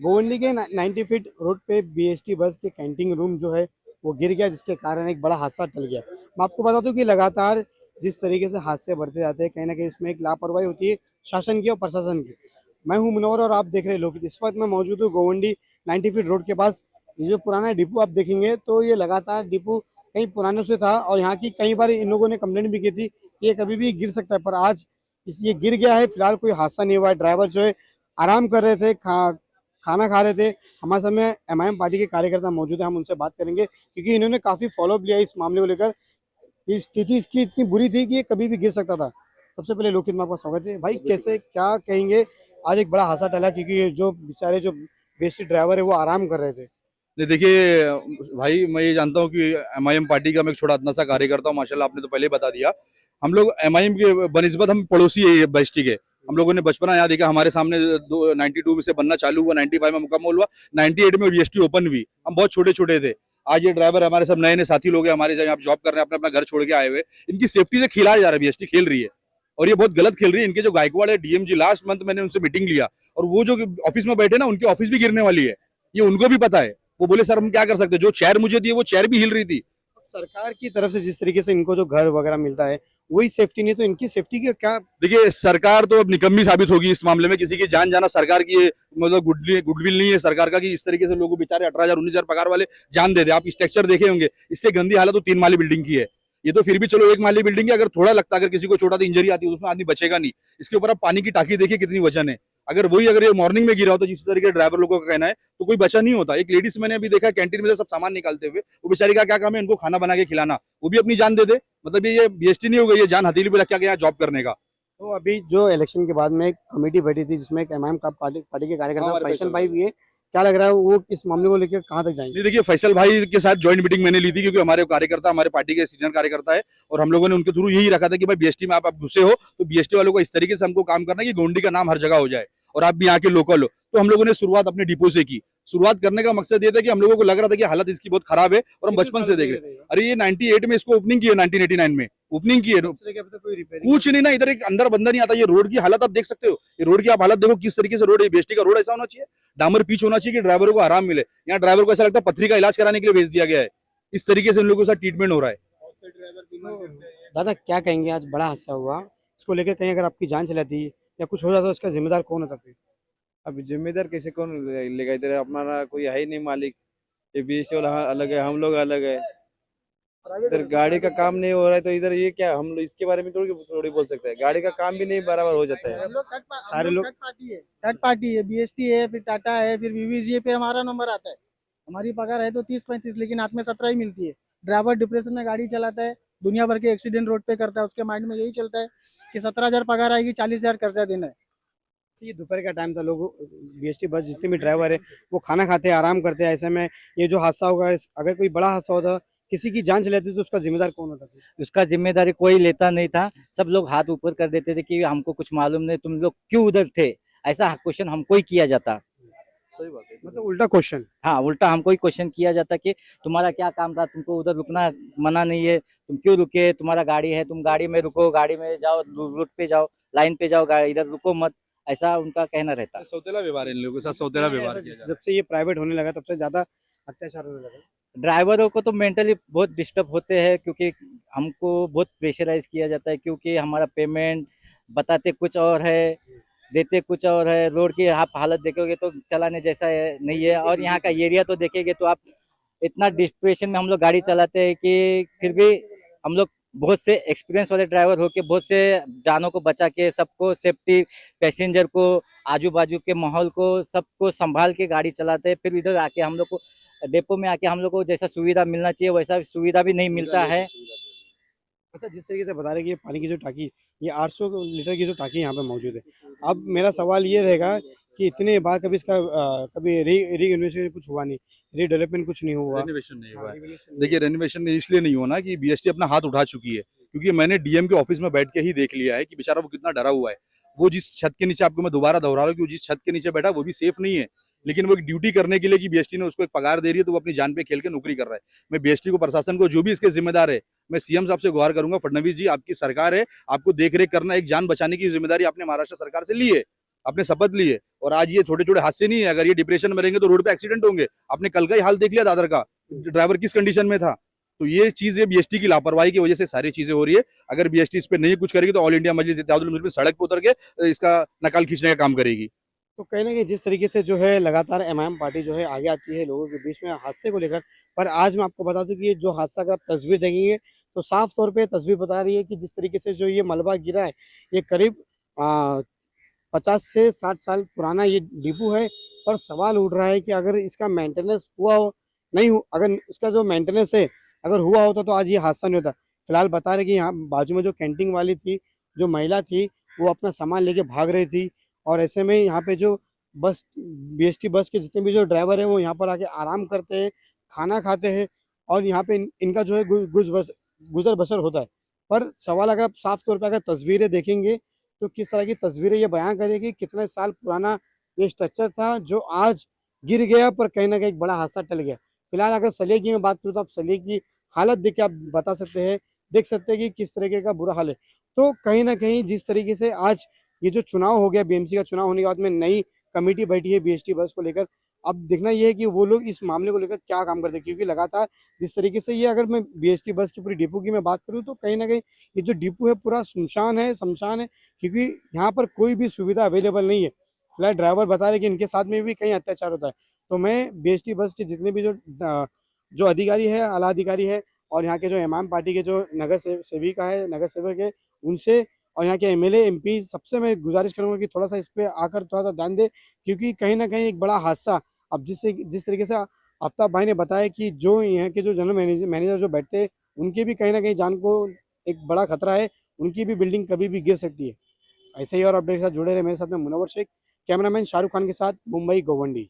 गोवंडी के 90 feet road पे BST बस के कैंटीन रूम जो है वो गिर गया, जिसके कारण एक बड़ा हादसा टल गया। मैं आपको बता दूं कि लगातार जिस तरीके से हादसे बढ़ते जाते हैं, कहीं ना कहीं उसमें एक लापरवाही होती है शासन की और प्रशासन की। मैं हूं मुनव्वर और आप देख रहे हैं लोग। इस वक्त मैं मौजूद हूँ गोवंडी 90 फीट रोड के पास। ये जो पुराना डिपो आप देखेंगे तो ये लगातार डिपो कई पुरानों से था और यहाँ की कई बार इन लोगों ने कंप्लेंट भी की थी कि ये कभी भी गिर सकता है, पर आज ये गिर गया है। फिलहाल कोई हादसा नहीं हुआ है। ड्राइवर जो है आराम कर रहे थे, खाना खा रहे थे। हमारे सामने एमआईएम पार्टी के कार्यकर्ता मौजूद है, हम उनसे बात करेंगे क्योंकि इन्होंने काफी फॉलोअप लिया इस मामले को लेकर। ये स्थिति इसकी इतनी बुरी थी कि ये कभी भी गिर सकता था। सबसे पहले लोकित में आपका स्वागत है भाई। कैसे क्या कहेंगे, आज एक बड़ा हादसा टला क्योंकि ये जो बेचारे जो बेसिक ड्राइवर है वो आराम कर रहे थे। नहीं देखिए भाई, मैं ये जानता हूँ कि एमआईएम पार्टी का मैं एक छोटा इतना सा कार्यकर्ता हूँ। माशाल्लाह आपने तो पहले ही बता दिया। हम लोग एमआईएम के बनिस्बत हम पड़ोसी है ये बस्ती के। हम लोगों ने बचपना यहाँ देखा, हमारे सामने 92 में से बनना चालू हुआ, 95 में मुकम्मल हुआ, 98 में बीएसटी ओपन हुई। हम बहुत छोटे छोटे थे। आज ये ड्राइवर हमारे सब नए नए साथी लोग हैं, हमारे यहाँ जॉब कर रहे हैं, अपना अपना घर छोड़ के आए हुए। इनकी सेफ्टी से खिलाया जा रहा है, बीएसटी खेल रही है और ये बहुत गलत खेल रही है। इनके जो गायकवाड़ है डीएमजी, लास्ट मंथ मैंने उनसे मीटिंग लिया और वो जो ऑफिस में बैठे ना, उनकी ऑफिस भी गिरने वाली है, ये उनको भी पता है। वो बोले सर हम क्या कर सकते हैं, जो चेयर मुझे दी है वो चेयर भी हिल रही थी। सरकार की तरफ से जिस तरीके से इनको जो घर वगैरह मिलता है वही सेफ्टी नहीं, तो इनकी सेफ्टी की क्या? देखिए सरकार तो अब निकम्मी साबित होगी इस मामले में। किसी की जान जाना सरकार की मतलब गुडविल नहीं है सरकार का कि इस तरीके से लोगों बेचारे 18,000 19,000 पगार वाले जान दे दे। आप स्ट्रक्चर देखे होंगे, इससे गंदी हालत तो 3 माली बिल्डिंग की है। ये तो फिर भी चलो 1 माली बिल्डिंग है, अगर थोड़ा लगता, अगर किसी को छोटा तो इंजरी आती है, उसमें आदमी बचेगा नहीं। इसके ऊपर आप पानी की टाकी देखिए कितनी वजन है। अगर ये मॉर्निंग में गिरा होता जिस तरीके ड्राइवर लोगों का कहना है, तो कोई बचा नहीं होता। एक लेडीज मैंने अभी देखा कैंटीन में से सब सामान निकालते हुए, वो बेचारी का क्या काम है, इनको खाना बना के खिलाना, वो भी अपनी जान दे दे। मतलब ये बीएसटी नहीं हो गई, ये जान हथेली पे रख के गया जॉब करने का। तो अभी जो इलेक्शन के बाद में एक कमेटी बैठी थी जिसमें एक एमआईएम का पार्टी के कार्यकर्ता फैसल भाई भी है, क्या लग रहा है वो इस मामले को लेकर कहाँ तक जाएंगे? नहीं देखिए, फैसल भाई के साथ ज्वाइंट मीटिंग मैंने ली थी क्योंकि हमारे कार्यकर्ता हमारे पार्टी के सीनियर कार्यकर्ता है और हम लोगों ने उनके थ्रू यही रखा था कि भाई बीएसटी में आप घुसे हो तो बीएसटी वालों को इस तरीके से हमको काम करना है कि गोंडी का नाम हर जगह हो जाए और आप भी यहाँ के लोकल हो। तो हम लोगों ने शुरुआत अपने डिपो से की। शुरुआत करने का मकसद ये था कि हम लोगों को लग रहा था कि हालत इसकी बहुत खराब है और हम बचपन से देख रहे हैं। अरे ये 98 में इसको ओपनिंग की है, 1989 में ओपनिंग की है। कुछ नहीं ना, इधर एक अंदर बंदा नहीं आता। ये रोड की हालत आप देख सकते हो, ये रोड की आप हालत देखो किस तरीके से रोड है। बीएसटी का रोड ऐसा होना चाहिए, डामर पिच होना चाहिए कि ड्राइवरों को आराम मिले। यहाँ ड्राइवर को ऐसा लगता है पथरी का इलाज कराने के लिए भेज दिया गया है। इस तरीके से इन लोगों के साथ ट्रीटमेंट हो रहा है। दादा क्या कहेंगे, आज बड़ा हादसा हुआ, इसको लेकर कहीं अगर आपकी जान चलाती या कुछ हो जाता तो इसका जिम्मेदार कौन होता फिर? अब जिम्मेदार कैसे कौन लेगा, इधर अपना कोई है ही नहीं मालिक। ये बीएसटी वाला अलग है, हम लोग अलग है। इधर गाड़ी का काम नहीं हो रहा है तो इधर ये क्या, हम लोग इसके बारे में थोड़ी बोल सकते हैं। गाड़ी का काम भी नहीं बराबर हो जाता है। सारे लोग थर्ड पार्टी है, बीएसटी है, फिर टाटा है, फिर वीवीजी है, फिर हमारा नंबर आता है। हमारी पगार है तो 30-35, लेकिन हाथ में 17 ही मिलती है। ड्राइवर डिप्रेशन में गाड़ी चलाता है, दुनिया भर के एक्सीडेंट रोड पे करता है, उसके माइंड में यही चलता है कि 17,000 पगार आएगी, 40,000 कर्जा देना है। ये दोपहर का टाइम था, लोग बीएसटी बस जितने भी ड्राइवर है वो खाना खाते हैं, आराम करते हैं। ऐसे में ये जो हादसा होगा, अगर कोई बड़ा हादसा होता, किसी की जान चली जाती तो उसका जिम्मेदार कौन होता फिर? उसका जिम्मेदारी कोई लेता नहीं था। सब लोग हाथ ऊपर कर देते थे कि हमको कुछ मालूम नहीं, तुम लोग क्यों उधर थे। ऐसा क्वेश्चन हमको ही किया जाता। सही बात है, मतलब उल्टा क्वेश्चन। हाँ, उल्टा हमको ही क्वेश्चन किया जाता कि तुम्हारा क्या काम था, तुमको उधर रुकना मना नहीं है, तुम क्यों रुके, तुम्हारा गाड़ी है, तुम गाड़ी में रुको, गाड़ी में जाओ, रूट पे जाओ, लाइन पे जाओ, गाड़ी इधर रुको मत। ऐसा उनका कहना रहता। सौतेला व्यवहार है इन लोगों के साथ, सौतेला व्यवहार किया जा रहा है। जब से ये प्राइवेट होने लगा तब से ज्यादा अत्याचार होने लगा। ड्राइवरों को तो मेंटली बहुत डिस्टर्ब होते हैं क्योंकि हमको बहुत प्रेशराइज किया जाता है क्योंकि हमारा पेमेंट बताते कुछ और है, देते कुछ और है। रोड की आप हालत देखोगे तो चलाने जैसा है नहीं है और यहाँ का एरिया तो देखेंगे तो आप इतना डिप्रेशन में हम लोग गाड़ी चलाते हैं कि फिर भी हम लोग बहुत से एक्सपीरियंस वाले ड्राइवर होके बहुत से जानों को बचा के सबको सेफ्टी, पैसेंजर को, आजू बाजू के माहौल को सबको संभाल के गाड़ी चलाते हैं। फिर इधर आके हम लोग को डेपो में आके हम लोग को जैसा सुविधा मिलना चाहिए वैसा सुविधा भी नहीं मिलता है। अच्छा, जिस तरीके से बता रहे कि ये पानी की जो टाकी, ये 800 लीटर की जो टाकी यहाँ पे मौजूद है, अब मेरा सवाल ये रहेगा कि इतने बार कभी इसका कभी री इन्वेस्टमेंट कुछ हुआ नहीं, रीडेवलपमेंट कुछ नहीं हुआ? रेनोवेशन नहीं हुआ है। renovation नहीं देखिए रेनोवेशन इसलिए नहीं हुआ ना कि बीएसटी अपना हाथ उठा चुकी है, क्योंकि मैंने डीएम के ऑफिस में बैठ के ही देख लिया है कि बेचारा वो कितना डरा हुआ है। वो जिस छत के नीचे, आपको मैं दोबारा दोहरा रहा हूँ कि वो जिस छत के नीचे बैठा वो भी सेफ नहीं है, लेकिन वो एक ड्यूटी करने के लिए कि बीएसटी ने उसको एक पगार दे रही है तो वो अपनी जान पे खेल के नौकरी कर रहा है। मैं बीएसटी को, प्रशासन को, जो भी इसके जिम्मेदार है, मैं सीएम साहब से गुहार करूंगा, फडणवीस जी आपकी सरकार है, आपको देख रेख करना, एक जान बचाने की जिम्मेदारी आपने महाराष्ट्र सरकार से ली है। आपने शपथ ली है, और आज ये छोटे छोटे हादसे नहीं है, अगर ये डिप्रेशन में रहेंगे तो रोड पे एक्सीडेंट होंगे। आपने कल का ही हाल देख लिया दादर का, ड्राइवर किस कंडीशन में था। तो ये चीज ये बीएसटी की लापरवाही की वजह से सारी चीजें हो रही है। अगर बीएसटी इस पे नहीं कुछ करेगी तो ऑल इंडिया मजलिस इत्तेहादुल मुस्लिमीन सड़क पर उतर के इसका नकाल खींचने का काम करेगी। तो कहीं ना कहीं जिस तरीके से जो है लगातार एमआईएम पार्टी जो है आगे आती है लोगों के बीच में हादसे को लेकर, पर आज मैं आपको बता दूं कि ये जो हादसा का आप तस्वीर देखेंगे तो साफ तौर पे तस्वीर बता रही है कि जिस तरीके से जो ये मलबा गिरा है, ये करीब 50 से 60 साल पुराना ये डिपो है। पर सवाल उठ रहा है कि अगर इसका मेंटेनेंस हुआ हो, नहीं हो, अगर इसका जो मेंटेनेंस है अगर हुआ होता तो आज ये हादसा नहीं होता। फिलहाल बता रहे कि यहाँ बाजू में जो कैंटीन वाली थी, जो महिला थी, वो अपना सामान लेके भाग रही थी, और ऐसे में यहाँ पे जो बस बीएसटी बस के जितने भी जो ड्राइवर हैं वो यहाँ पर आके आराम करते हैं, खाना खाते हैं, और यहाँ पे इनका जो है गुजर बसर होता है। पर सवाल अगर आप साफ तौर पे अगर तस्वीरें देखेंगे तो किस तरह की तस्वीरें ये बयां करेगी, कितने साल पुराना ये स्ट्रक्चर था जो आज गिर गया, पर कहीं ना कहीं एक बड़ा हादसा टल गया। फिलहाल अगर सलेह की मैं बात करूँ तो आप सलेह की हालत देख के आप बता सकते हैं, देख सकते हैं कि किस तरीके का बुरा हाल है। तो कहीं ना कहीं जिस तरीके से आज ये जो चुनाव हो गया, बीएमसी का चुनाव होने के बाद में नई कमेटी बैठी है बीएसटी बस को लेकर, अब देखना ये है कि वो लोग इस मामले को लेकर क्या काम करते हैं, क्योंकि लगातार जिस तरीके से ये, अगर मैं बीएसटी बस की पूरी डिपो की मैं बात करूँ तो कहीं ना कहीं ये जो डिपो है पूरा सुनसान है, शमशान है, क्योंकि यहाँ पर कोई भी सुविधा अवेलेबल नहीं है। फिलहाल ड्राइवर बता रहे कि इनके साथ में भी कहीं अत्याचार होता है। तो मैं बीएसटी बस के जितने भी जो अधिकारी है, आला अधिकारी है, और यहाँ के जो इमाम पार्टी के जो सेविका है, नगर सेवक है, उनसे और यहाँ के एमएलए एमपी सबसे मैं गुजारिश करूंगा कि थोड़ा सा इस पे आकर थोड़ा सा ध्यान दे, क्योंकि कहीं ना कहीं एक बड़ा हादसा, अब जिस तरीके से आफ्ताब भाई ने बताया कि जो यहाँ के जो जनरल मैनेजर जो बैठते हैं उनकी भी कहीं ना कहीं जान को एक बड़ा खतरा है, उनकी भी बिल्डिंग कभी भी गिर सकती है। ऐसे ही और अपडेट के साथ जुड़े रहे मेरे साथ में मुनव्वर शेख, कैमरामैन शाहरुख खान के साथ, मुंबई गोवंडी।